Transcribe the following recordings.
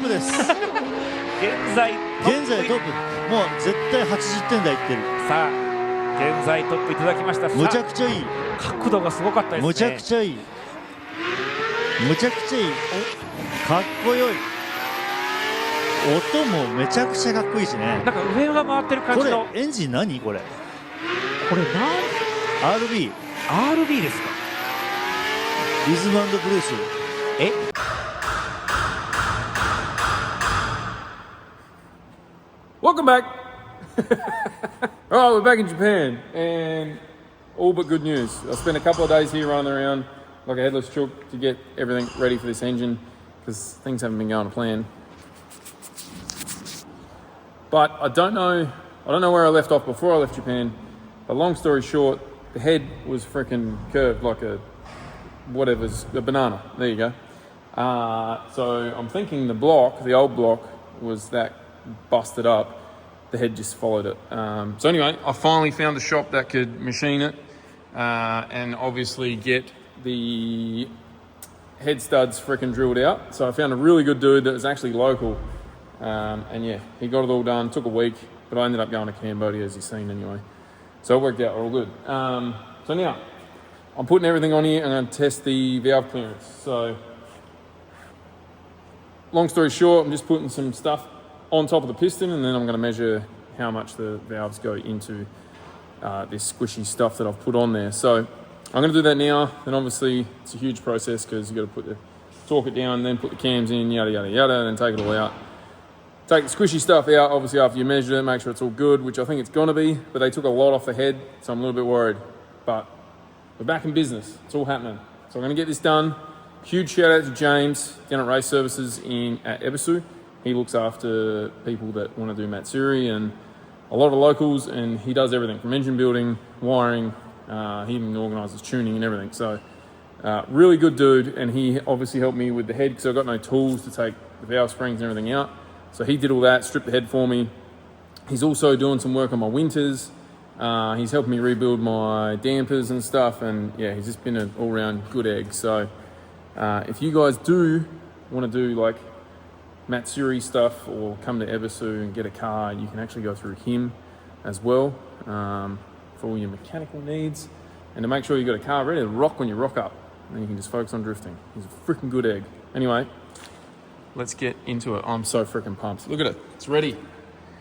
です。現在トップ。もう絶対80点台いってる。さあ、現在トップいただきました。むちゃくちゃいい。角度がすごかったですね。むちゃくちゃいい。むちゃくちゃいい。かっこよい。音もめちゃくちゃかっこいいしね。なんか上が回ってる感じの。これエンジン何これ？これ何 ？RB ですか？リズム&ブルース。えWelcome back. All right, we're back in Japan, and all but good news. I spent a couple of days here running around like a headless chook to get everything ready for this engine because things haven't been going to plan. But I don't know where I left off before I left Japan. But long story short, the head was freaking curved like a banana. There you go. So I'm thinking the old block was that busted up. The head just followed it. So anyway, I finally found a shop that could machine it and obviously get the head studs freaking drilled out. So I found a really good dude that was actually local. And yeah, he got it all done. Took a week, but I ended up going to Cambodia, as you've seen anyway. So it worked out all good. So now I'm putting everything on here. I'm going to test the valve clearance. So long story short, I'm just putting some stuff on top of the piston, and then I'm going to measure how much the valves go into this squishy stuff that I've put on there. So I'm going to do that now. Then obviously it's a huge process because you've got to torque it down, then put the cams in, yada yada yada, and then take it all out. Take the squishy stuff out, obviously after you measure it, make sure it's all good, which I think it's gonna be, but they took a lot off the head, so I'm a little bit worried. But we're back in business, it's all happening. So I'm gonna get this done. Huge shout out to James down at Race Services at Ebisu. He looks after people that wanna do Matsuri and a lot of locals, and he does everything from engine building, wiring, he even organises tuning and everything. So really good dude, and he obviously helped me with the head because I've got no tools to take the valve springs and everything out. So he did all that, stripped the head for me. He's also doing some work on my winters. He's helping me rebuild my dampers and stuff. And yeah, he's just been an all-round good egg. So if you guys do want to do like Matsuri stuff or come to Ebisu and get a car, you can actually go through him as well for all your mechanical needs. And to make sure you've got a car ready to rock when you rock up. And you can just focus on drifting. He's a freaking good egg. Anyway, let's get into it. I'm so freaking pumped. Look at it, it's ready.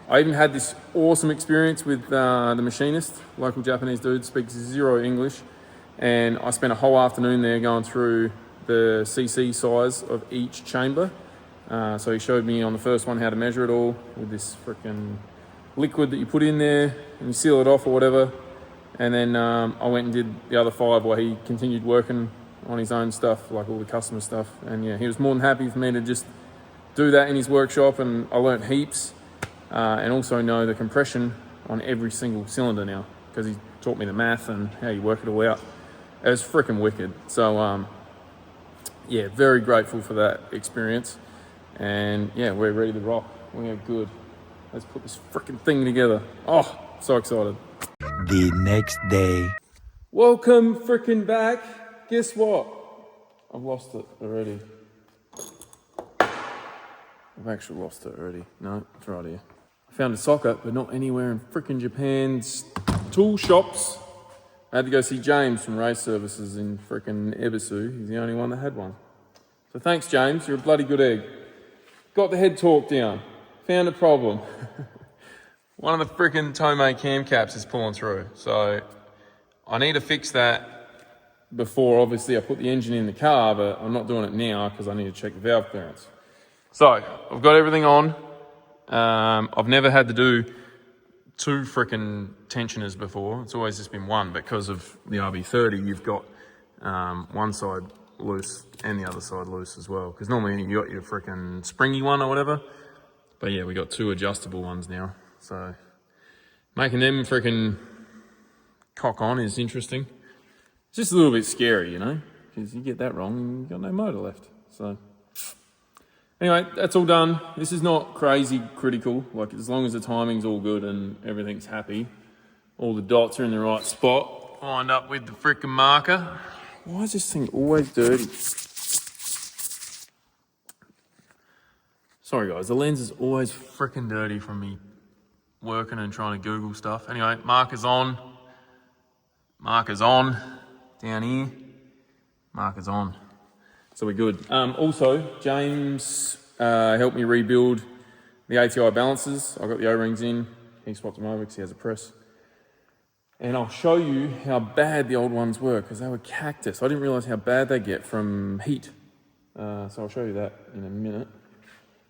I even had this awesome experience with the machinist, local Japanese dude, speaks zero English. And I spent a whole afternoon there going through the CC size of each chamber. So he showed me on the first one how to measure it all with this freaking liquid that you put in there and you seal it off or whatever. And then I went and did the other 5 while he continued working on his own stuff, like all the customer stuff. And yeah, he was more than happy for me to just do that in his workshop, and I learnt heaps and also know the compression on every single cylinder now because he taught me the math and how you work it all out. It was freaking wicked. So yeah, very grateful for that experience, and yeah, we're ready to rock. We are good. Let's put this freaking thing together. Oh, so excited. The next day. Welcome freaking back. Guess what? I've lost it already. I've actually lost it already. No, it's right here. I found a socket, but not anywhere in freaking Japan's tool shops. I had to go see James from Race Services in freaking Ebisu. He's the only one that had one. So thanks, James. You're a bloody good egg. Got the head torqued down. Found a problem. One of the freaking Tomei cam caps is pulling through. So I need to fix that before, obviously, I put the engine in the car, but I'm not doing it now because I need to check the valve clearance. So I've got everything on. I've never had to do 2 freaking tensioners before. It's always just been one because of the RB30. You've got one side loose and the other side loose as well. Because normally you got your freaking springy one or whatever. But yeah, we got 2 adjustable ones now. So making them freaking cock on is interesting. It's just a little bit scary, you know, because you get that wrong and you've got no motor left. So anyway, that's all done. This is not crazy critical. Like, as long as the timing's all good and everything's happy, all the dots are in the right spot, lined up with the freaking marker. Why is this thing always dirty? Sorry guys, the lens is always freaking dirty from me working and trying to Google stuff. Anyway, marker's on. Marker's on. Down here. Marker's on. So we're good. Also, James helped me rebuild the ATI balances. I got the O-rings in. He swapped them over because he has a press. And I'll show you how bad the old ones were because they were cactus. I didn't realise how bad they get from heat. So I'll show you that in a minute.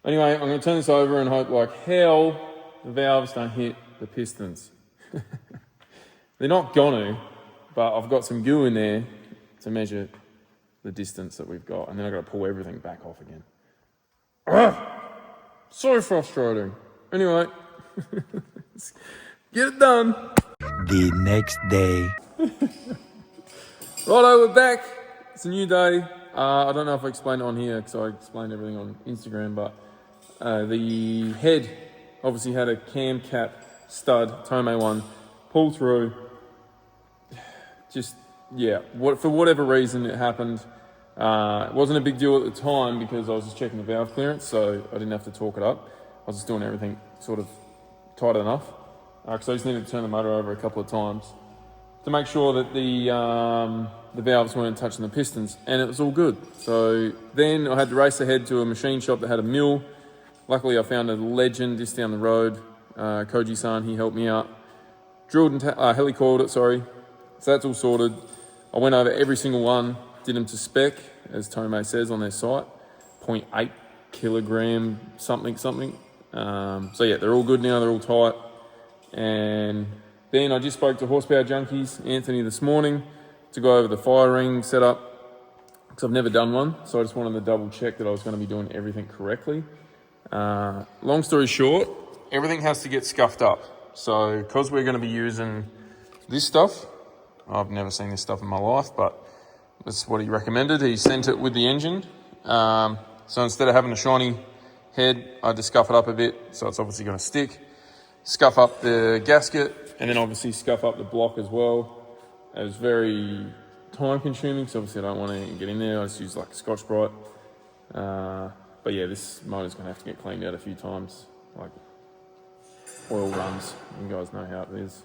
Anyway, I'm going to turn this over and hope like hell the valves don't hit the pistons. They're not gonna, but I've got some goo in there to measure the distance that we've got, and then I've got to pull everything back off again. So frustrating. Anyway, get it done. The next day. Righto, we're back. It's a new day. I don't know if I explained it on here because I explained everything on Instagram, but the head obviously had a cam cap stud, Tomei one, pull through. Just, yeah, for whatever reason it happened. It wasn't a big deal at the time because I was just checking the valve clearance, so I didn't have to torque it up. I was just doing everything sort of tight enough. Because I just needed to turn the motor over a couple of times to make sure that the valves weren't touching the pistons, and it was all good. So then I had to race ahead to a machine shop that had a mill. Luckily I found a legend just down the road, Koji-san, he helped me out. Drilled and heli-coiled it, sorry. So that's all sorted. I went over every single one, did them to spec, as Tomei says on their site, 0.8 kilogram something. So yeah, they're all good now, they're all tight. And then I just spoke to Horsepower Junkies, Anthony, this morning to go over the fire ring setup because I've never done one, so I just wanted to double check that I was going to be doing everything correctly. Long story short, everything has to get scuffed up. So because we're going to be using this stuff, I've never seen this stuff in my life, but that's what he recommended. He sent it with the engine. So instead of having a shiny head, I just scuff it up a bit, so it's obviously going to stick. Scuff up the gasket, and then obviously scuff up the block as well. It was very time consuming, so obviously I don't want to get in there. I just use like a Scotch-Brite. But yeah, this motor's going to have to get cleaned out a few times, like oil runs. You guys know how it is.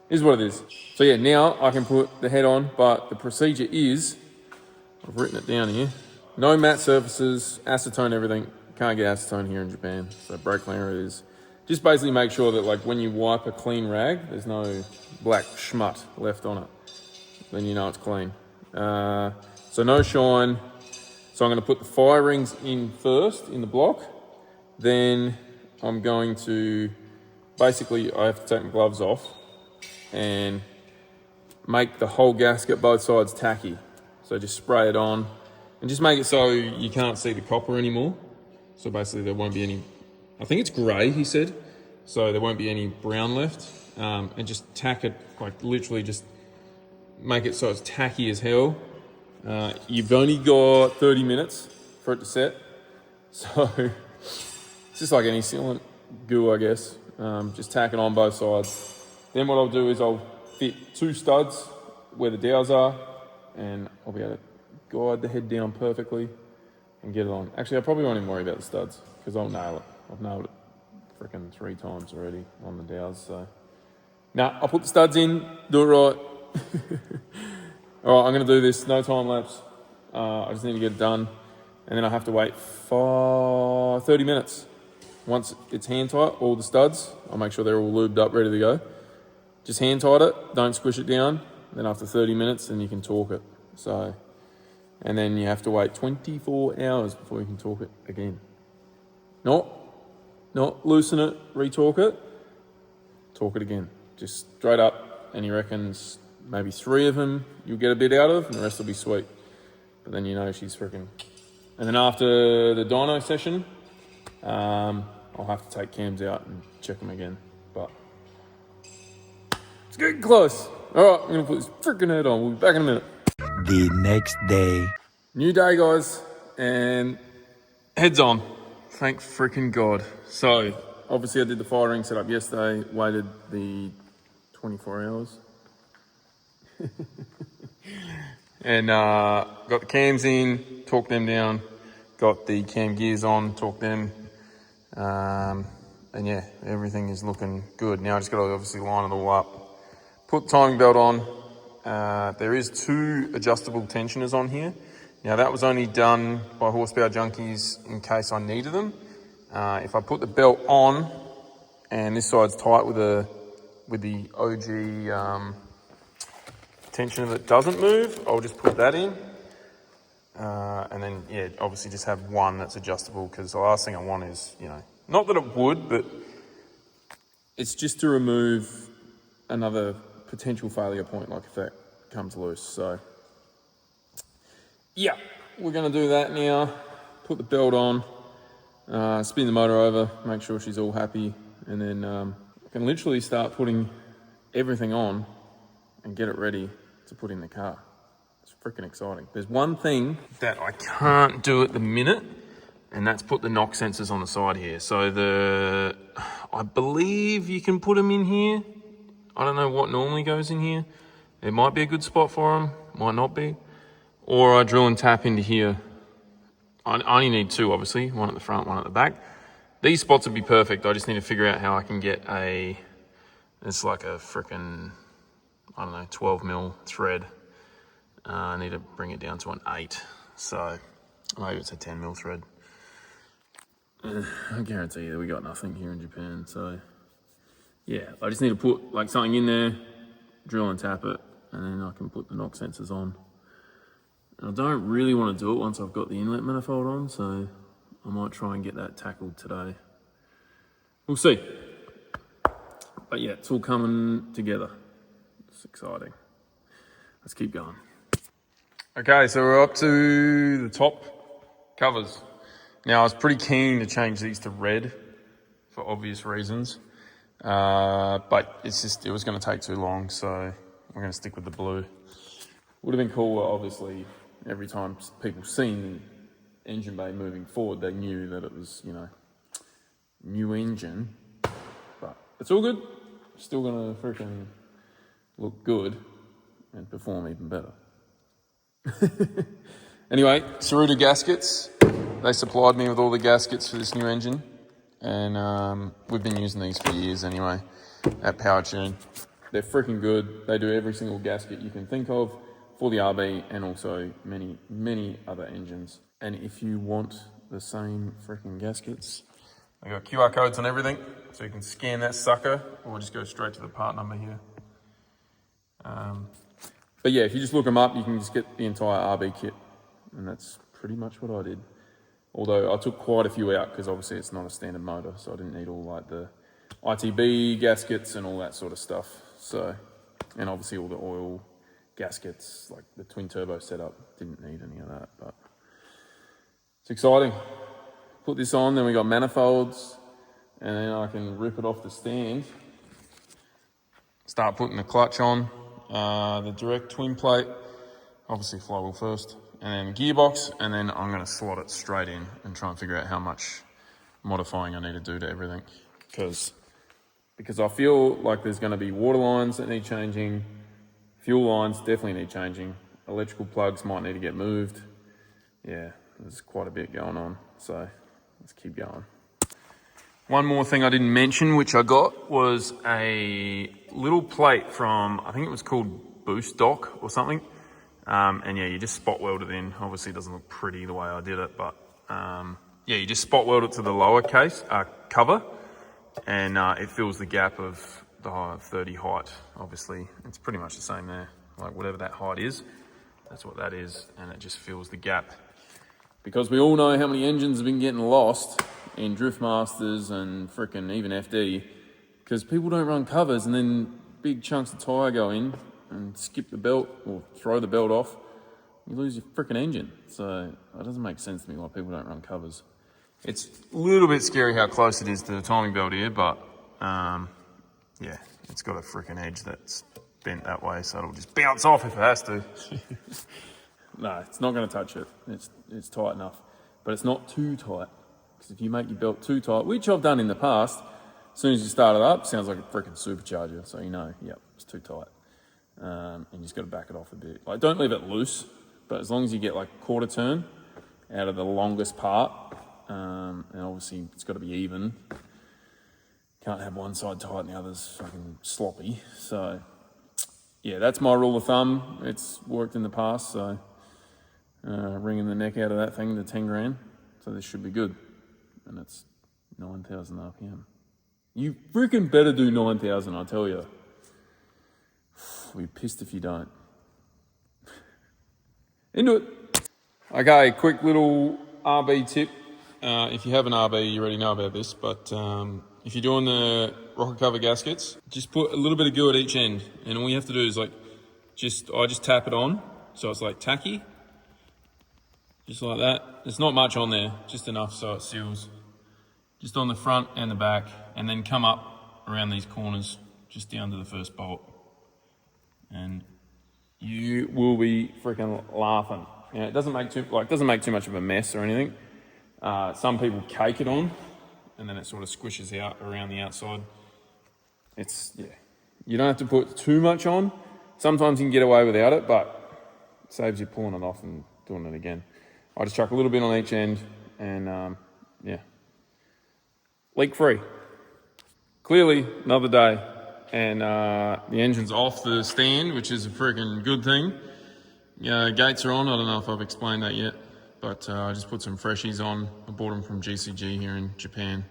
It is what it is. So yeah, now I can put the head on, but the procedure is, I've written it down here, no matte surfaces, acetone everything. Can't get acetone here in Japan, so brake cleaner it is. Just basically make sure that like when you wipe a clean rag, there's no black schmut left on it. Then you know it's clean. So no shine. So I'm going to put the fire rings in first in the block. Then I'm going to, basically I have to take my gloves off and make the whole gasket both sides tacky. So just spray it on and just make it so you can't see the copper anymore. So basically there won't be any, I think it's grey, he said, so there won't be any brown left. And just tack it, like literally just make it so it's tacky as hell. You've only got 30 minutes for it to set. So it's just like any sealant goo, I guess. Just tack it on both sides. Then what I'll do is I'll fit 2 studs where the dowels are, and I'll be able to guide the head down perfectly and get it on. Actually, I probably won't even worry about the studs because I'll nail it. I've nailed it freaking 3 times already on the dowels. So now I'll put the studs in, do it right. All right, I'm going to do this, no time lapse. I just need to get it done. And then I have to wait 30 minutes. Once it's hand tight, all the studs, I'll make sure they're all lubed up, ready to go. Just hand tight it, don't squish it down. Then after 30 minutes, then you can torque it. So, and then you have to wait 24 hours before you can torque it again. Not loosen it, re-torque it, torque it again. Just straight up, and he reckons maybe 3 of them you'll get a bit out of, and the rest will be sweet. But then you know she's freaking. And then after the dyno session, I'll have to take cams out and check them again. But it's getting close. All right, I'm gonna put this freaking head on. We'll be back in a minute. The next day. New day, guys, and heads on. Thank freaking God. So obviously I did the fire ring setup yesterday, waited the 24 hours. And got the cams in, torqued them down, got the cam gears on, torqued them. And yeah, everything is looking good. Now I just got to obviously line it all up, put the timing belt on. There is 2 adjustable tensioners on here. Now that was only done by Horsepower Junkies in case I needed them. If I put the belt on and this side's tight with the OG tensioner that doesn't move, I'll just put that in. And then, yeah, obviously just have one that's adjustable, because the last thing I want is, you know, not that it would, but it's just to remove another potential failure point, like if that comes loose. So, yeah, we're going to do that now. Put the belt on, spin the motor over, make sure she's all happy, and then I can literally start putting everything on and get it ready to put in the car. It's freaking exciting. There's one thing that I can't do at the minute, and that's put the knock sensors on the side here. So I believe you can put them in here. I don't know what normally goes in here. It might be a good spot for them, might not be. Or I drill and tap into here. I only need 2, obviously, one at the front, one at the back. These spots would be perfect. I just need to figure out how I can get it's like a freaking, I don't know, 12 mil thread. I need to bring it down to an 8. So maybe it's a 10 mil thread. I guarantee you that we got nothing here in Japan. So yeah, I just need to put like something in there, drill and tap it, and then I can put the knock sensors on. And I don't really want to do it once I've got the inlet manifold on, so I might try and get that tackled today. We'll see. But yeah, it's all coming together. It's exciting. Let's keep going. Okay, so we're up to the top covers. Now, I was pretty keen to change these to red for obvious reasons, but it was going to take too long, so we're going to stick with the blue. Would have been cooler, obviously, every time people seen the engine bay moving forward, they knew that it was, you know, new engine, but it's all good. Still going to freaking look good and perform even better. Anyway, Saruta gaskets. They supplied me with all the gaskets for this new engine, and we've been using these for years anyway at Power Tune. They're freaking good. They do every single gasket you can think of for the RB and also many, many other engines. And if you want the same freaking gaskets, they got QR codes on everything, so you can scan that sucker or just go straight to the part number here. But yeah, if you just look them up, you can just get the entire RB kit, and that's pretty much what I did. Although I took quite a few out because obviously it's not a standard motor, so I didn't need all like the ITB gaskets and all that sort of stuff. So, and obviously all the oil gaskets, like the twin turbo setup, didn't need any of that, but it's exciting. Put this on, then we got manifolds, and then I can rip it off the stand. Start putting the clutch on. The direct twin plate, obviously flywheel first, and then the gearbox, and then I'm going to slot it straight in and try and figure out how much modifying I need to do to everything, because I feel like there's going to be water lines that need changing, fuel lines definitely need changing, electrical plugs might need to get moved. Yeah, there's quite a bit going on, so let's keep going. One more thing I didn't mention, which I got, was a little plate from, I think it was called Boost Dock or something. And yeah, you just spot weld it in. Obviously it doesn't look pretty the way I did it, but yeah, you just spot weld it to the lower case, cover, and it fills the gap of the 30 height. Obviously, it's pretty much the same there. Like whatever that height is, that's what that is, and it just fills the gap. Because we all know how many engines have been getting lost in Drift Masters and frickin' even FD, because people don't run covers and then big chunks of tyre go in and skip the belt or throw the belt off, you lose your frickin' engine. So it doesn't make sense to me why people don't run covers. It's a little bit scary how close it is to the timing belt here, but yeah, it's got a frickin' edge that's bent that way, so it'll just bounce off if it has to. No, it's not going to touch it. It's tight enough, but it's not too tight. Because if you make your belt too tight, which I've done in the past, as soon as you start it up, it sounds like a freaking supercharger. So you know, yep, it's too tight. And you just got to back it off a bit. Like, don't leave it loose, but as long as you get like a quarter turn out of the longest part, and obviously it's got to be even. Can't have one side tight and the other's fucking sloppy. So yeah, that's my rule of thumb. It's worked in the past, so wringing the neck out of that thing to 10 grand. So this should be good. And it's 9,000 RPM. You freaking better do 9,000, I tell you. I'll be pissed if you don't. Into it. Okay, quick little RB tip. If you have an RB, you already know about this, but if you're doing the rocker cover gaskets, just put a little bit of glue at each end, and all you have to do is I just tap it on, so it's like tacky, just like that. There's not much on there, just enough so it seals. Just on the front and the back, and then come up around these corners, just down to the first bolt, and you will be freaking laughing. You know, it doesn't make too much of a mess or anything. Some people cake it on, and then it sort of squishes out around the outside. You don't have to put too much on. Sometimes you can get away without it, but it saves you pulling it off and doing it again. I just chuck a little bit on each end, and leak free. Clearly, another day, and the engine's off the stand, which is a freaking good thing. Gates are on. I don't know if I've explained that yet, but I just put some freshies on. I bought them from GCG here in Japan.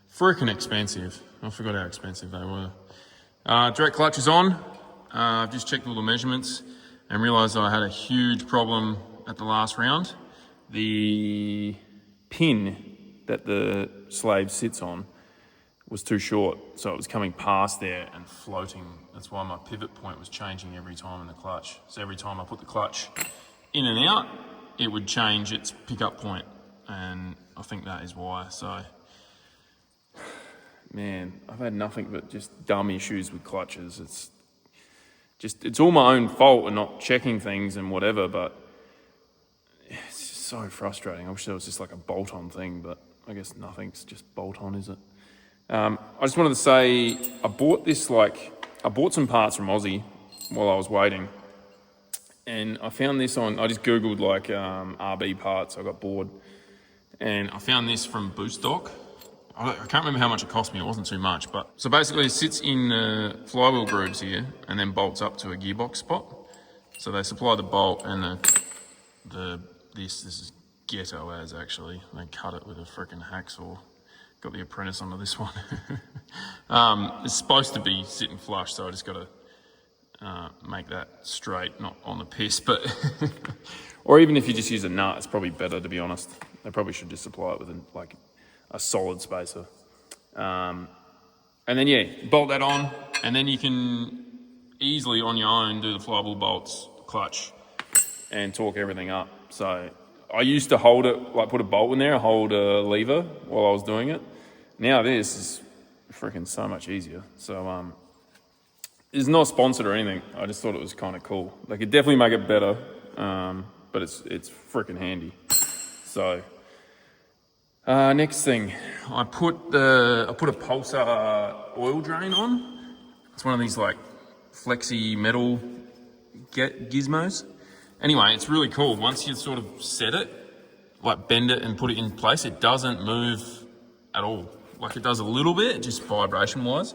Freaking expensive. I forgot how expensive they were. Direct clutch is on. I've just checked all the measurements and realised I had a huge problem at the last round. The pin that the slave sits on was too short, so it was coming past there and floating. That's why my pivot point was changing every time in the clutch. So every time I put the clutch in and out, it would change its pickup point, and I think that is why. So, man, I've had nothing but just dumb issues with clutches. It's all my own fault and not checking things and whatever, but it's just so frustrating. I wish there was just like a bolt-on thing, but I guess nothing's just bolt-on, is it? I just wanted to say, I bought some parts from Aussie while I was waiting, and I found this I just Googled like RB parts. I got bored, and I found this from Boostdock. I can't remember how much it cost me. It wasn't too much, but so basically it sits in flywheel grooves here and then bolts up to a gearbox spot. So they supply the bolt and this is ghetto as actually. They cut it with a freaking hacksaw. Got the apprentice onto this one. It's supposed to be sitting flush, so I just got to make that straight, not on the piss, but or even if you just use a nut, it's probably better, to be honest. They probably should just supply it with a solid spacer. And then bolt that on, and then you can easily on your own do the flywheel bolts, clutch, and torque everything up. So I used to hold it, put a bolt in there, hold a lever while I was doing it. Now this is freaking so much easier. So it's not sponsored or anything. I just thought it was kind of cool. It definitely make it better, but it's freaking handy. So next thing, I put a Pulsar oil drain on. It's one of these flexi metal gizmos. Anyway, it's really cool. Once you sort of set it, bend it and put it in place, it doesn't move at all. It does a little bit, just vibration-wise.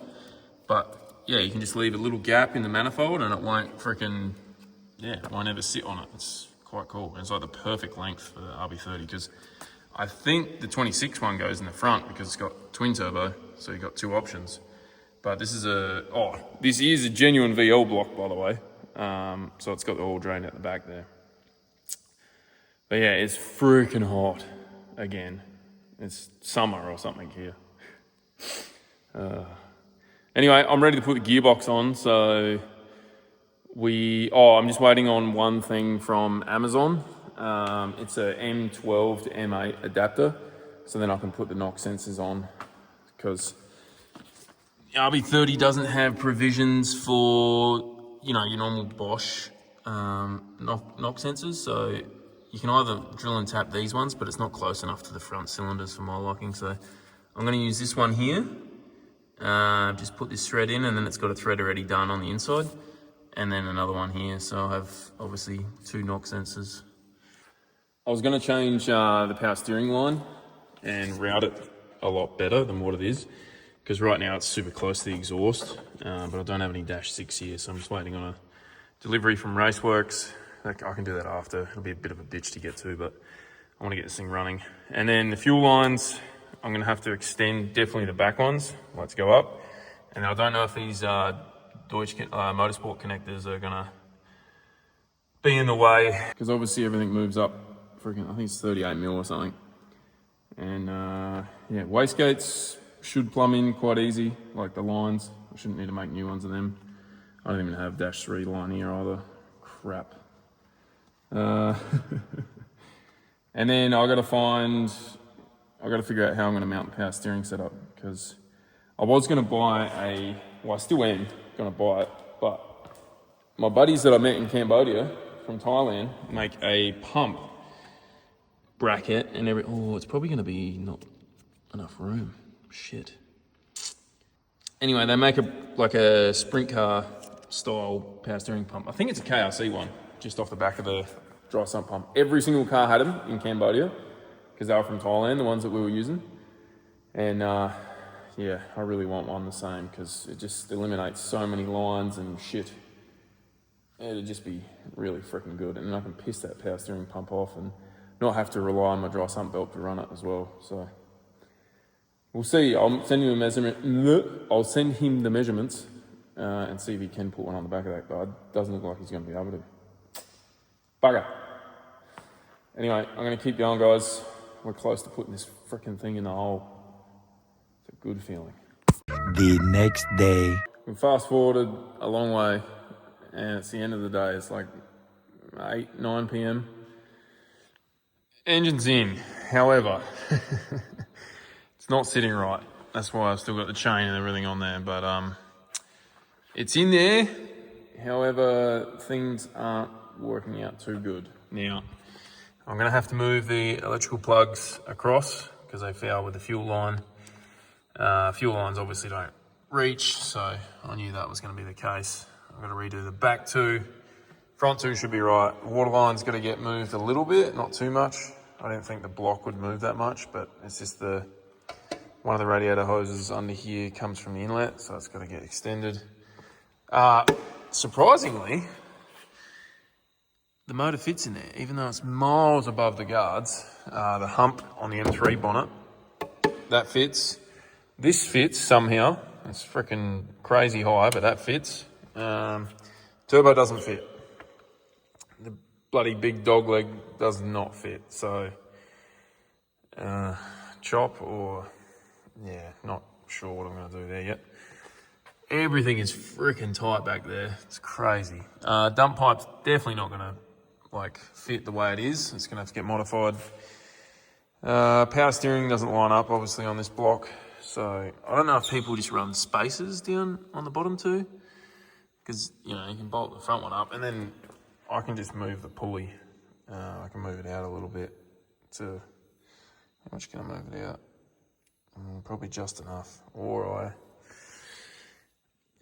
But yeah, you can just leave a little gap in the manifold and it won't it won't ever sit on it. It's quite cool. And it's the perfect length for the RB30, because I think the 26 one goes in the front because it's got twin turbo, so you've got two options. But this is a genuine VL block, by the way. So it's got the oil drain at the back there. But yeah, it's freaking hot again. It's summer or something here. Anyway, I'm ready to put the gearbox on. So I'm just waiting on one thing from Amazon. It's a M12 to M8 adapter. So then I can put the knock sensors on, because RB30 doesn't have provisions for your normal Bosch knock sensors, so you can either drill and tap these ones, but it's not close enough to the front cylinders for my liking, so I'm going to use this one here. Just put this thread in, and then it's got a thread already done on the inside, and then another one here, so I'll have obviously two knock sensors. I was going to change the power steering line, and route it a lot better than what it is. Because right now it's super close to the exhaust, but I don't have any dash 6 here, so I'm just waiting on a delivery from Raceworks. I can do that after. It'll be a bit of a bitch to get to, but I want to get this thing running. And then the fuel lines, I'm going to have to extend definitely the back ones. Let's go up. And I don't know if these Deutsch Motorsport connectors are going to be in the way. Because obviously everything moves up, freaking, I think it's 38 mil or something. And yeah, wastegates should plumb in quite easy, like the lines. I shouldn't need to make new ones of them. I don't even have dash 3 line here either. Crap. And then I got to figure out how I'm going to mount the power steering setup, because I was going to buy well, I still am going to buy it, but my buddies that I met in Cambodia from Thailand make a pump bracket and oh, it's probably going to be not enough room. Shit. Anyway, they make a sprint car style power steering pump. I think it's a KRC one, just off the back of the dry sump pump. Every single car had them in Cambodia, because they were from Thailand, the ones that we were using. And yeah, I really want one the same, because it just eliminates so many lines and shit. It'd just be really freaking good. And then I can piss that power steering pump off and not have to rely on my dry sump belt to run it as well. So we'll see. I'll send him the measurements and see if he can put one on the back of that, but it doesn't look like he's going to be able to. Bugger. Anyway, I'm going to keep going, guys. We're close to putting this freaking thing in the hole. It's a good feeling. The next day. We fast forwarded a long way, and it's the end of the day. It's like 8, 9 p.m. Engine's in. However, it's not sitting right. That's why I've still got the chain and everything on there, but it's in there. However, things aren't working out too good. Now, I'm going to have to move the electrical plugs across because they foul with the fuel line. Fuel lines obviously don't reach, so I knew that was going to be the case. I've got to redo the back two. Front two should be right. Water line's got to get moved a little bit, not too much. I didn't think the block would move that much, but it's just one of the radiator hoses under here comes from the inlet, so it's got to get extended. Surprisingly, the motor fits in there, even though it's miles above the guards. The hump on the M3 bonnet, that fits. This fits somehow. It's freaking crazy high, but that fits. Turbo doesn't fit. The bloody big dog leg does not fit. So, chop or, yeah, not sure what I'm going to do there yet. Everything is freaking tight back there. It's crazy. Dump pipe's definitely not going to fit the way it is. It's going to have to get modified. Power steering doesn't line up obviously on this block. So I don't know if people just run spacers down on the bottom too, because you can bolt the front one up and then I can just move the pulley. I can move it out a little bit to, how much can I move it out? Probably just enough. Or I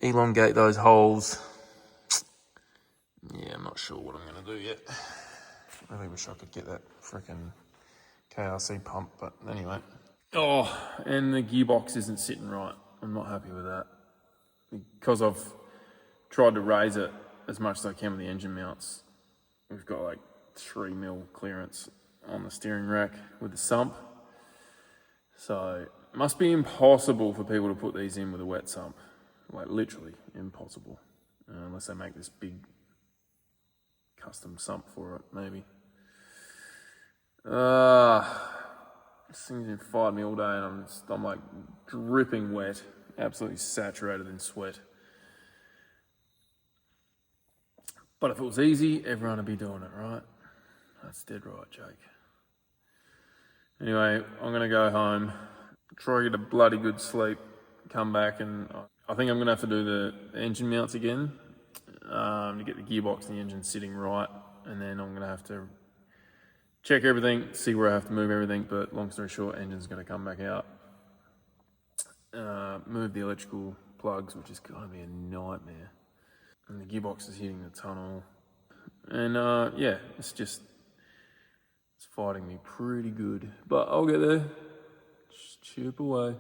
elongate those holes. Yeah, I'm not sure what I'm going to do yet. I really wish I could get that freaking KRC pump, but anyway. Oh, and the gearbox isn't sitting right. I'm not happy with that. Because I've tried to raise it as much as I can with the engine mounts. We've got like 3 mil clearance on the steering rack with the sump. So it must be impossible for people to put these in with a wet sump. Like literally impossible. Unless they make this big custom sump for it, maybe. This thing's been fighting me all day and I'm like dripping wet, absolutely saturated in sweat. But if it was easy, everyone would be doing it, right? That's dead right, Jake. Anyway, I'm gonna go home, try to get a bloody good sleep, come back, and I think I'm gonna have to do the engine mounts again to get the gearbox and the engine sitting right, and then I'm gonna have to check everything, see where I have to move everything, but long story short, engine's gonna come back out. Move the electrical plugs, which is gonna be a nightmare. And the gearbox is hitting the tunnel. And yeah, it's fighting me pretty good. But I'll get there. Just chip away.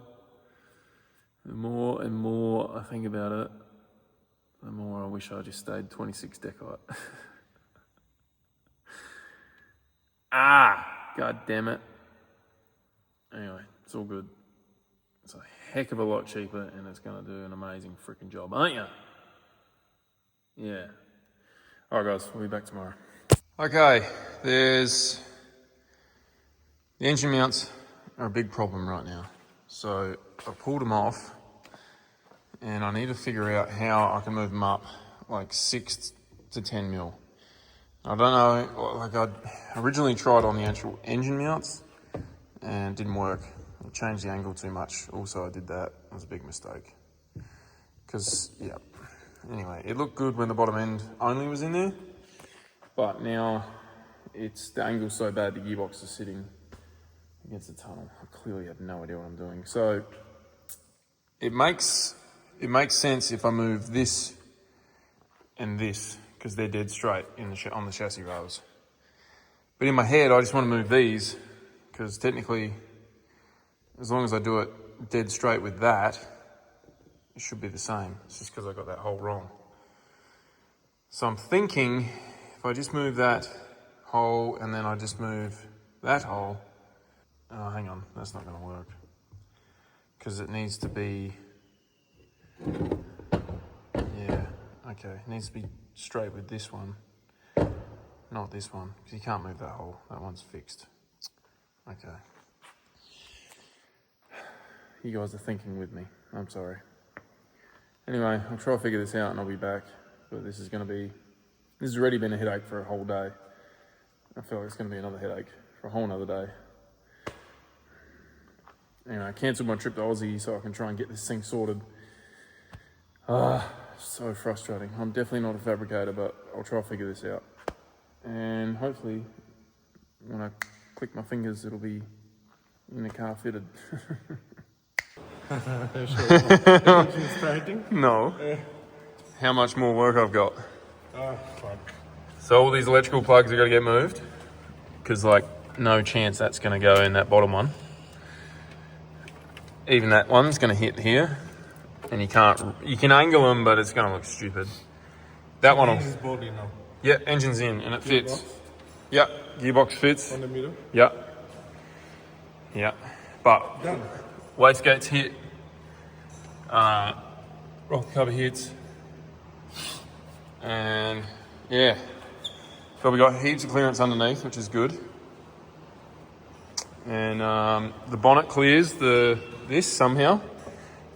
The more and more I think about it, the more I wish I just stayed 26 deck height. God damn it. Anyway, it's all good. It's a heck of a lot cheaper and it's gonna do an amazing freaking job, aren't you? Yeah. All right, guys, we'll be back tomorrow. Okay, the engine mounts are a big problem right now. So I pulled them off and I need to figure out how I can move them up like 6 to 10 mil. I don't know, like I originally tried on the actual engine mounts and it didn't work. I changed the angle too much. Also, I did that. It was a big mistake. Because, yeah. Anyway, it looked good when the bottom end only was in there. But now, the angle's so bad the gearbox is sitting against the tunnel. I clearly have no idea what I'm doing. So, it makes sense if I move this and this, because they're dead straight on the chassis rails. But in my head, I just want to move these, because technically, as long as I do it dead straight with that, it should be the same. It's just because I got that hole wrong. So I'm thinking if I just move that hole and then I just move that hole. Oh, hang on, that's not going to work. Because it needs to be, yeah, okay. It needs to be straight with this one, not this one, because you can't move that hole. That one's fixed. Okay. You guys are thinking with me. I'm sorry. Anyway, I'll try to figure this out and I'll be back. But this has already been a headache for a whole day. I feel like it's going to be another headache for a whole nother day. Anyway, I cancelled my trip to Aussie so I can try and get this thing sorted. So frustrating. I'm definitely not a fabricator, but I'll try to figure this out. And hopefully, when I click my fingers, it'll be in the car fitted. Starting? No. How much more work I've got. Oh, fuck. So all these electrical plugs are going to get moved. Because, like, no chance that's going to go in that bottom one. Even that one's going to hit here. And you can angle them, but it's going to look stupid. That one will... This is body now. Yeah, engine's in and it fits. Yeah, gearbox fits. On the middle? Yeah. Yeah. But... Done. Wastegates hit, rocker cover hits, and yeah. So we got heaps of clearance underneath, which is good. And the bonnet clears this somehow,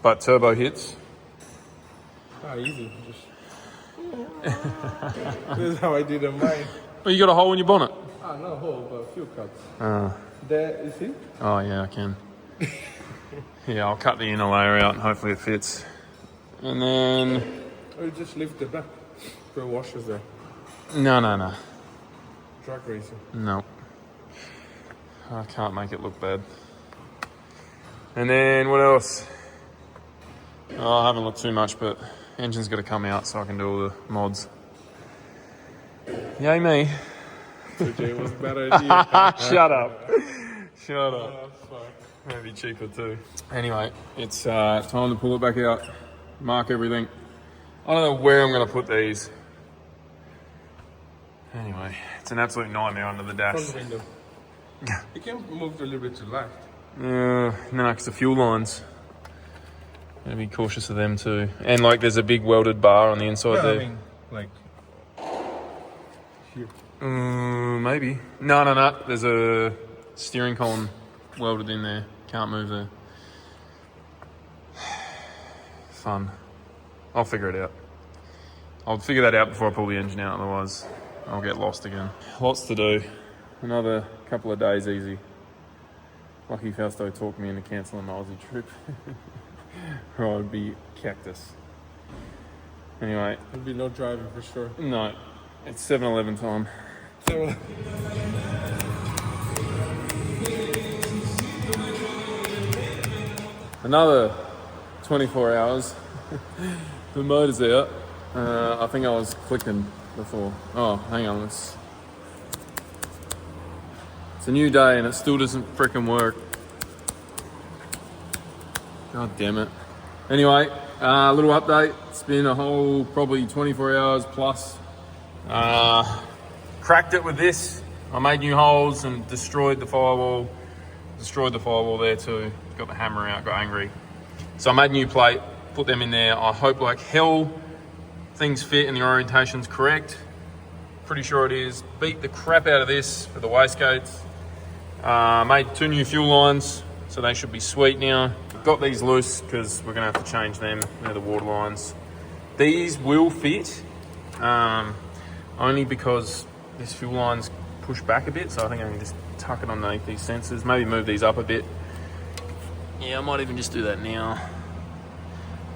but turbo hits. Easy. This is how I did on mine. Well, you got a hole in your bonnet? No hole, but a few cuts. There, you see? Oh yeah, I can. Yeah, I'll cut the inner layer out and hopefully it fits. And then... Or you just lift the back. Put washers there. No. Track racing. No. I can't make it look bad. And then what else? Oh, I haven't looked too much, but engine's got to come out so I can do all the mods. Yay me. It was a bad idea. Shut up. Shut up. Oh, fuck. Maybe cheaper too. Anyway, it's time to pull it back out, mark everything. I don't know where I'm going to put these. Anyway, it's an absolute nightmare under the dash. Front window. You can move a little bit to the left. No, because the fuel lines. Gotta be cautious of them too. And like there's a big welded bar on the inside there. I mean, like here. Maybe. No. There's a steering column welded in there. Can't move there. Fun. I'll figure it out. I'll figure that out before I pull the engine out, otherwise I'll get lost again. Lots to do. Another couple of days easy. Lucky Fausto talked me into cancelling my Aussie trip. Or I'd be cactus. Anyway. There'll be no driving for sure. No. It's 7-Eleven time. So, Another 24 hours. The motor's out. I think I was clicking before. Oh, hang on. It's a new day and it still doesn't frickin' work. God damn it. Anyway, a little update. It's been a whole probably 24 hours plus. Cracked it with this. I made new holes and destroyed the firewall. Destroyed the firewall there too. Got the hammer out, got angry. So I made a new plate, put them in there. I hope like hell things fit and the orientation's correct. Pretty sure it is. Beat the crap out of this for the waistcoats. Made 2 new fuel lines, so they should be sweet now. Got these loose because we're gonna have to change them. They're the water lines. These will fit, only because this fuel line's pushed back a bit, so I think I can just tuck it underneath these sensors. Maybe move these up a bit. Yeah, I might even just do that now.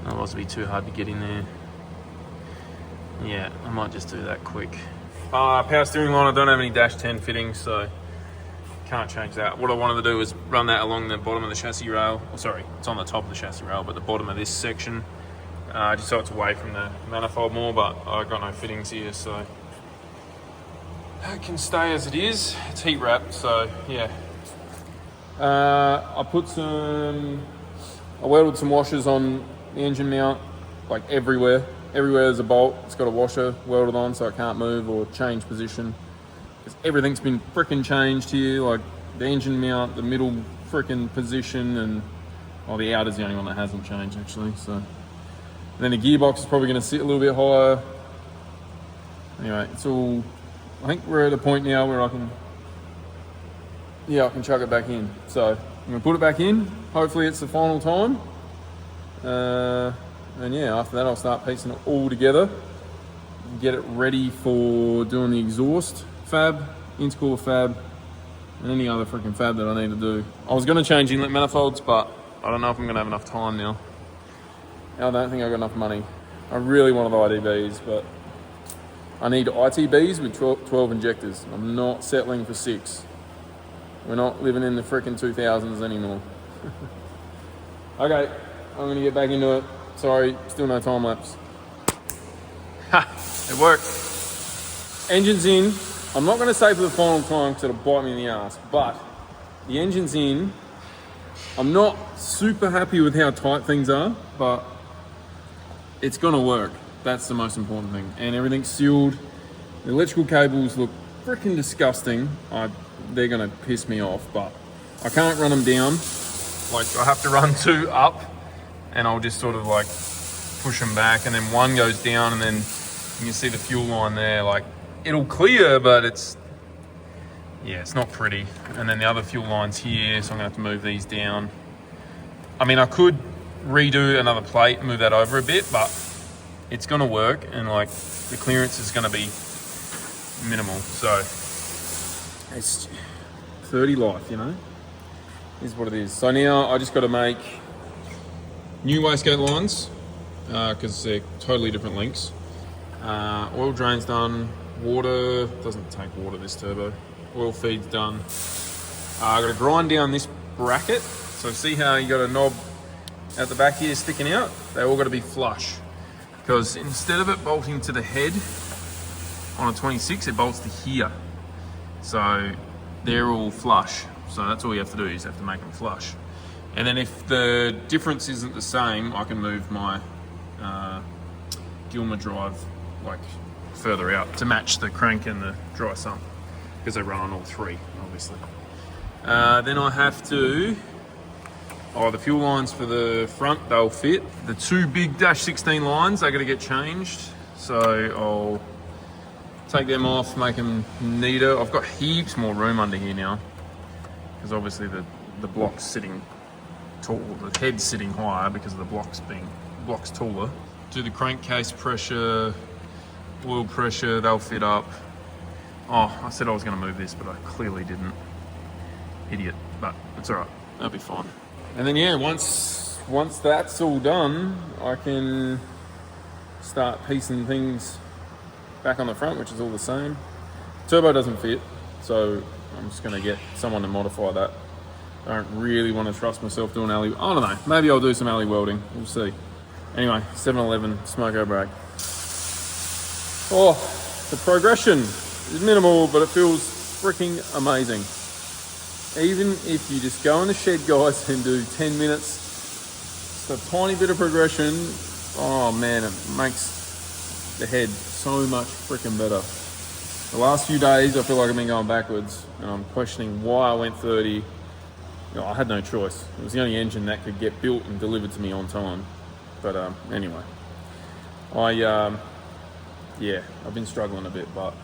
Otherwise it'll be too hard to get in there. Yeah, I might just do that quick. Power steering line, I don't have any dash 10 fittings, so can't change that. What I wanted to do was run that along the bottom of the chassis rail. Oh, sorry, it's on the top of the chassis rail, but the bottom of this section, just so it's away from the manifold more, but I've got no fittings here, so it can stay as it is. It's heat wrapped, so yeah. I welded some washers on the engine mount, like everywhere. Everywhere there's a bolt, it's got a washer welded on so it can't move or change position. Because everything's been frickin' changed here, like the engine mount, the middle frickin' position, and the outer's the only one that hasn't changed actually. So and then the gearbox is probably going to sit a little bit higher. Anyway, it's all. I think we're at a point now where I can chuck it back in. So I'm gonna put it back in. Hopefully it's the final time. And yeah, after that I'll start piecing it all together, get it ready for doing the exhaust fab, intercooler fab, and any other freaking fab that I need to do. I was going to change inlet manifolds, but I don't know if I'm going to have enough time now. I don't think I've got enough money. I really wanted the IDBs, but I need ITBs with 12 injectors. I'm not settling for 6. We're not living in the freaking 2000s anymore. Okay, I'm going to get back into it. Sorry, still no time lapse. Ha! It worked. Engine's in. I'm not going to say for the final time because it'll bite me in the ass, but the engine's in. I'm not super happy with how tight things are, but it's going to work. That's the most important thing. And everything's sealed. The electrical cables look freaking disgusting. They're going to piss me off, but I can't run them down. Like, I have to run 2 up, and I'll just sort of like push them back, and then one goes down, and then you can see the fuel line there. Like, it'll clear, but it's not pretty. And then the other fuel line's here, so I'm gonna have to move these down. I mean, I could redo another plate and move that over a bit, but it's gonna work, and like the clearance is gonna be minimal. So it's 30 life, you know, is what it is. So now I just got to make new wastegate lines because they're totally different lengths. Oil drain's done. Water doesn't take water, this turbo. Oil feed's done. I got to grind down this bracket. So see how you got a knob at the back here sticking out? They all got to be flush, because instead of it bolting to the head on a 26, it bolts to here. So they're all flush. So that's all you have to do, is have to make them flush. And then if the difference isn't the same, I can move my Gilmer drive like further out to match the crank and the dry sump, because they run on all 3, obviously. Then I have to, the fuel lines for the front, they'll fit. The 2 big dash 16 lines, they got to get changed. So I'll take them off, make them neater. I've got heaps more room under here now, because obviously the block's sitting tall, the head's sitting higher because of the block's taller. Do the crankcase pressure, oil pressure, they'll fit up. Oh, I said I was going to move this, but I clearly didn't. Idiot, but it's all right. That'll be fine. And then yeah, once that's all done, I can start piecing things back on the front, which is all the same. Turbo doesn't fit, so I'm just going to get someone to modify that. I don't really want to trust myself doing alley. I don't know. Maybe I'll do some alley welding. We'll see. Anyway, 7-Eleven smoko brake. Oh, the progression is minimal, but it feels freaking amazing. Even if you just go in the shed, guys, and do 10 minutes Just a tiny bit of progression. Oh man, it makes the head so much freaking better. The last few days, I feel like I've been going backwards, and I'm questioning why I went 30. You know, I had no choice. It was the only engine that could get built and delivered to me on time. But anyway, yeah, I've been struggling a bit, but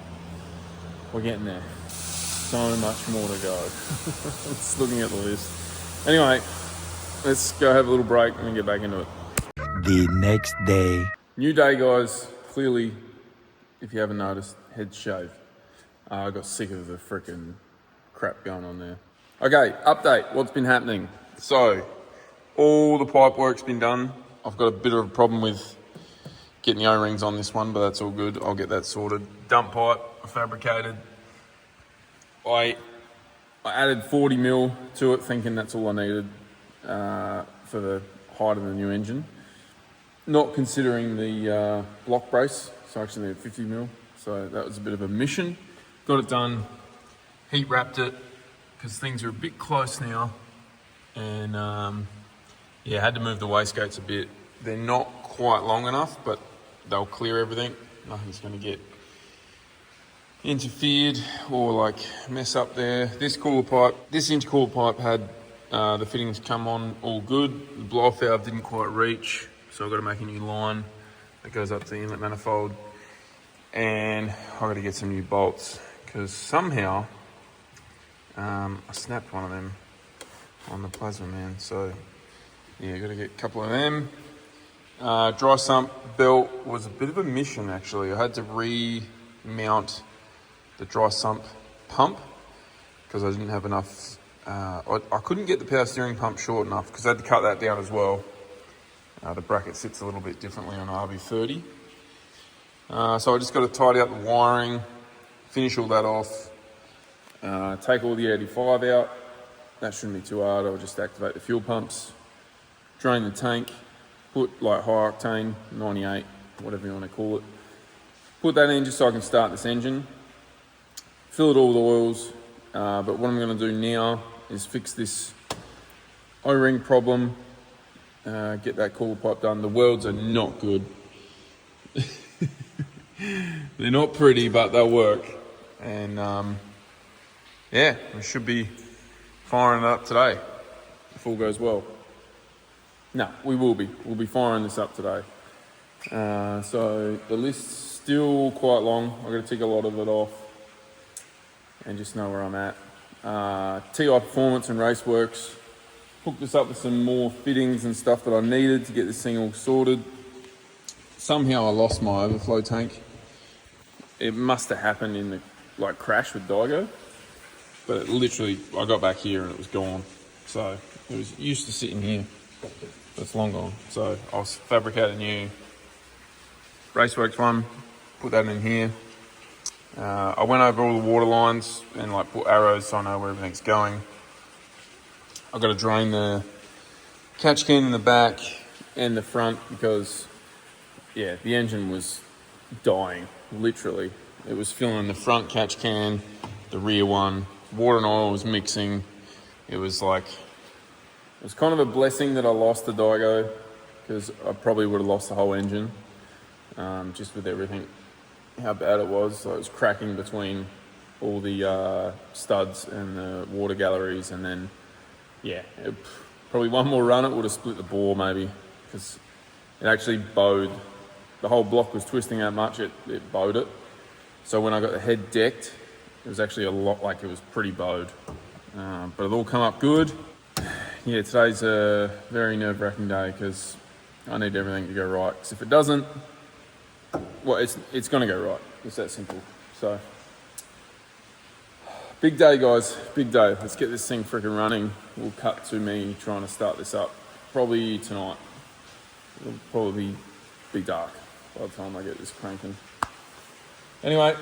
we're getting there. So much more to go. Just looking at the list. Anyway, let's go have a little break and then get back into it. The next day. New day, guys. Clearly, if you haven't noticed, head shaved. I got sick of the freaking crap going on there. Okay, update. What's been happening? So, all the pipe work's been done. I've got a bit of a problem with getting the O-rings on this one, but that's all good. I'll get that sorted. Dump pipe, fabricated. I added 40 mil to it, thinking that's all I needed for the height of the new engine. Not considering the block brace, so I actually needed 50 mil. So that was a bit of a mission. Got it done, heat wrapped it, because things are a bit close now. And yeah, had to move the wastegates a bit. They're not quite long enough, but they'll clear everything. Nothing's gonna get interfered or like mess up there. This intercooler pipe had the fittings come on all good. The blow-off valve didn't quite reach, so I've got to make a new line that goes up to the inlet manifold. And I've got to get some new bolts because somehow I snapped one of them on the plasma, man. So yeah, got to get a couple of them. Dry sump belt was a bit of a mission actually. I had to remount the dry sump pump because I didn't have enough. I couldn't get the power steering pump short enough because I had to cut that down as well. The bracket sits a little bit differently on RB30. So I just got to tidy up the wiring, finish all that off, take all the 85 out. That shouldn't be too hard. I'll just activate the fuel pumps, drain the tank, put like high octane, 98, whatever you want to call it. Put that in just so I can start this engine. Fill it all with oils. But what I'm going to do now is fix this O-ring problem, get that cooler pipe done. The welds are not good. They're not pretty, but they'll work. And yeah, we should be firing it up today if all goes well. No, we will be. We'll be firing this up today. So the list's still quite long. I've got to tick a lot of it off and just know where I'm at. TI Performance and Raceworks hooked this up with some more fittings and stuff that I needed to get this thing all sorted. Somehow I lost my overflow tank. It must have happened in the crash with Daigo, but it literally, I got back here and it was gone. So it was used to sitting here, but it's long gone. So I'll fabricate a new Raceworks one, put that in here. I went over all the water lines and put arrows so I know where everything's going. I've got to drain the catch can in the back and the front because yeah, the engine was dying, literally. It was filling the front catch can, the rear one, water and oil was mixing. It was kind of a blessing that I lost the Daigo because I probably would have lost the whole engine, just with everything, how bad it was. So it was cracking between all the studs and the water galleries, and then, yeah, probably one more run, it would have split the bore maybe, because it actually bowed. The whole block was twisting that much, it bowed it. So when I got the head decked, it was actually a lot it was pretty bowed. But it all come up good. Yeah, today's a very nerve-wracking day because I need everything to go right. Because if it doesn't, well, it's going to go right. It's that simple. So, big day, guys. Big day. Let's get this thing freaking running. We'll cut to me trying to start this up probably tonight. It'll probably be dark by the time I get this cranking. Anyway,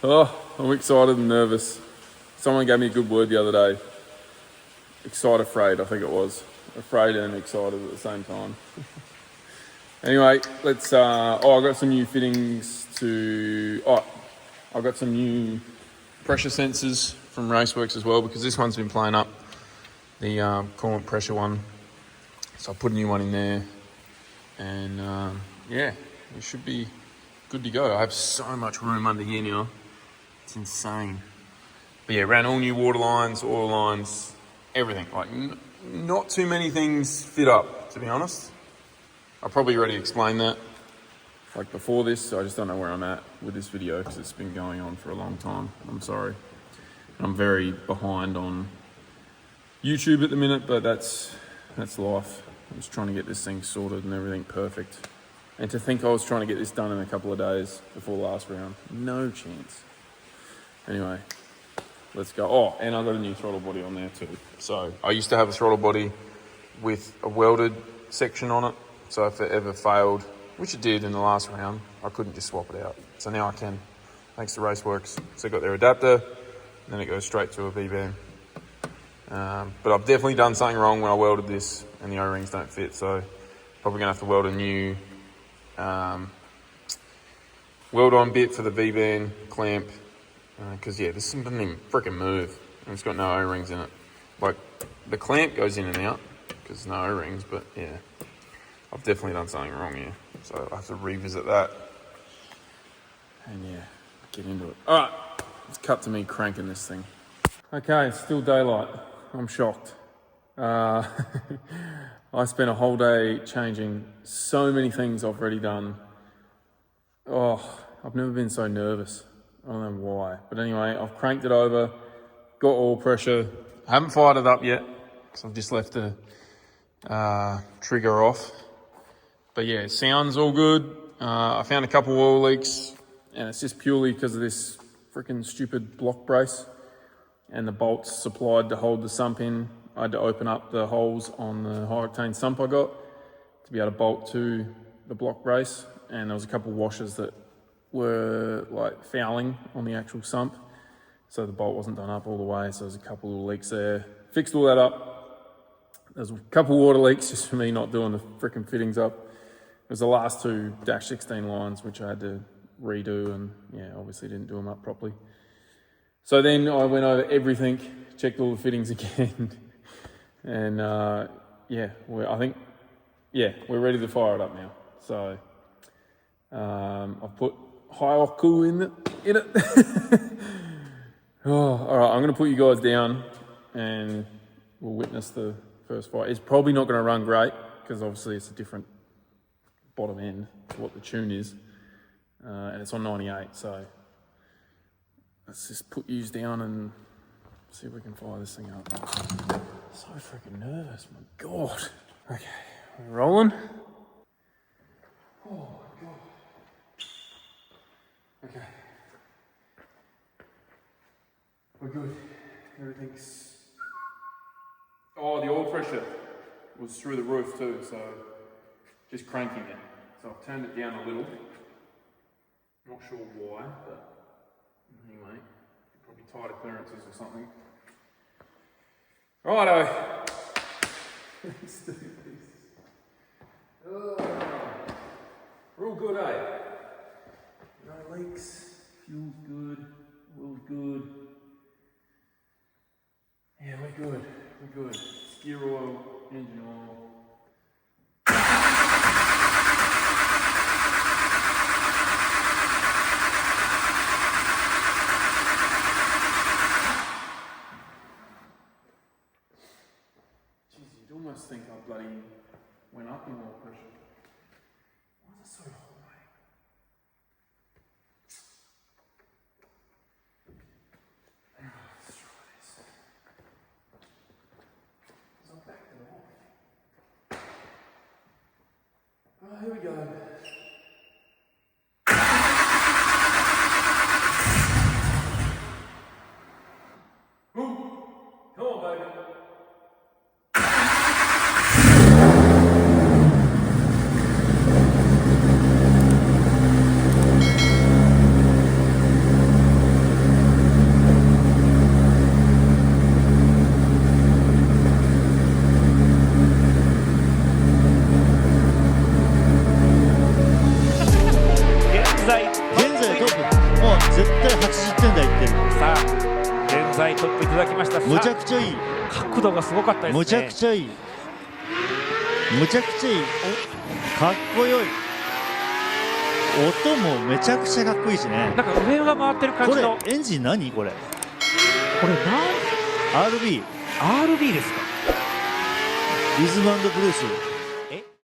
oh, I'm excited and nervous. Someone gave me a good word the other day. Excited, afraid, I think it was. Afraid and excited at the same time. Anyway, let's, I got some new fittings I got some new pressure sensors from Raceworks as well, because this one's been playing up the coolant pressure one. So I put a new one in there, and yeah, it should be good to go. I have so much room under here now. It's insane. But yeah, ran all new water lines, oil lines, everything. Like, not too many things fit up, to be honest. I probably already explained that, like before this, so I just don't know where I'm at with this video because it's been going on for a long time. I'm sorry. I'm very behind on YouTube at the minute, but that's life. I'm just trying to get this thing sorted and everything perfect. And to think I was trying to get this done in a couple of days before last round, no chance. Anyway, let's go. Oh, and I got a new throttle body on there too. So I used to have a throttle body with a welded section on it. So if it ever failed, which it did in the last round, I couldn't just swap it out. So now I can, thanks to Raceworks. So I got their adapter, and then it goes straight to a V-band. But I've definitely done something wrong when I welded this, and the O-rings don't fit. So probably gonna have to weld a new weld-on bit for the V-band clamp. Because yeah, this thing doesn't even freaking move, and it's got no O-rings in it. Like, the clamp goes in and out because there's no O-rings, but yeah, I've definitely done something wrong here, so I have to revisit that. And yeah, get into it. All right, let's cut to me cranking this thing. Okay, it's still daylight. I'm shocked. I spent a whole day changing so many things I've already done. Oh, I've never been so nervous. I don't know why. But anyway, I've cranked it over, got oil pressure. I haven't fired it up yet, because I've just left the trigger off. But yeah, it sounds all good. I found a couple oil leaks, and it's just purely because of this freaking stupid block brace and the bolts supplied to hold the sump in. I had to open up the holes on the high octane sump I got to be able to bolt to the block brace, and there was a couple of washers that were like fouling on the actual sump, so the bolt wasn't done up all the way, so there's a couple of leaks there. Fixed all that up. There's a couple of water leaks just for me not doing the freaking fittings up. It was the last two -16 lines which I had to redo, and yeah, obviously didn't do them up properly. So then I went over everything, checked all the fittings again, and yeah, we're ready to fire it up now. So I've put high occu in it. Oh, all right, I'm going to put you guys down and we'll witness the first fire. It's probably not going to run great because obviously it's a different bottom end to what the tune is, and it's on 98. So let's just put yous down and see if we can fire this thing up. So freaking nervous, my God. Okay, we're rolling. Oh my God. Okay. We're good. Everything's... Oh, the oil pressure was through the roof too, so just cranking it. So I've turned it down a little. Not sure why, but anyway, probably tighter clearances or something. Righto. Let's do this. We're all good, eh? No leaks, fuel's good, oil's good. Yeah, we're good, we're good. Gear oil, engine oil. Jeez, you'd almost think I bloody went up in oil pressure. Why is it so high? Oh, here we go. Ooh, come on, baby. ました。むちゃくちゃいい。角度がすごかったですね。むちゃくちゃいい。むちゃくちゃいい。かっこよい。音もめちゃくちゃかっこいいしね。なんか上が回ってる感これじの。エンジン何これ？これRB。RB ですか？リズム&ブルース。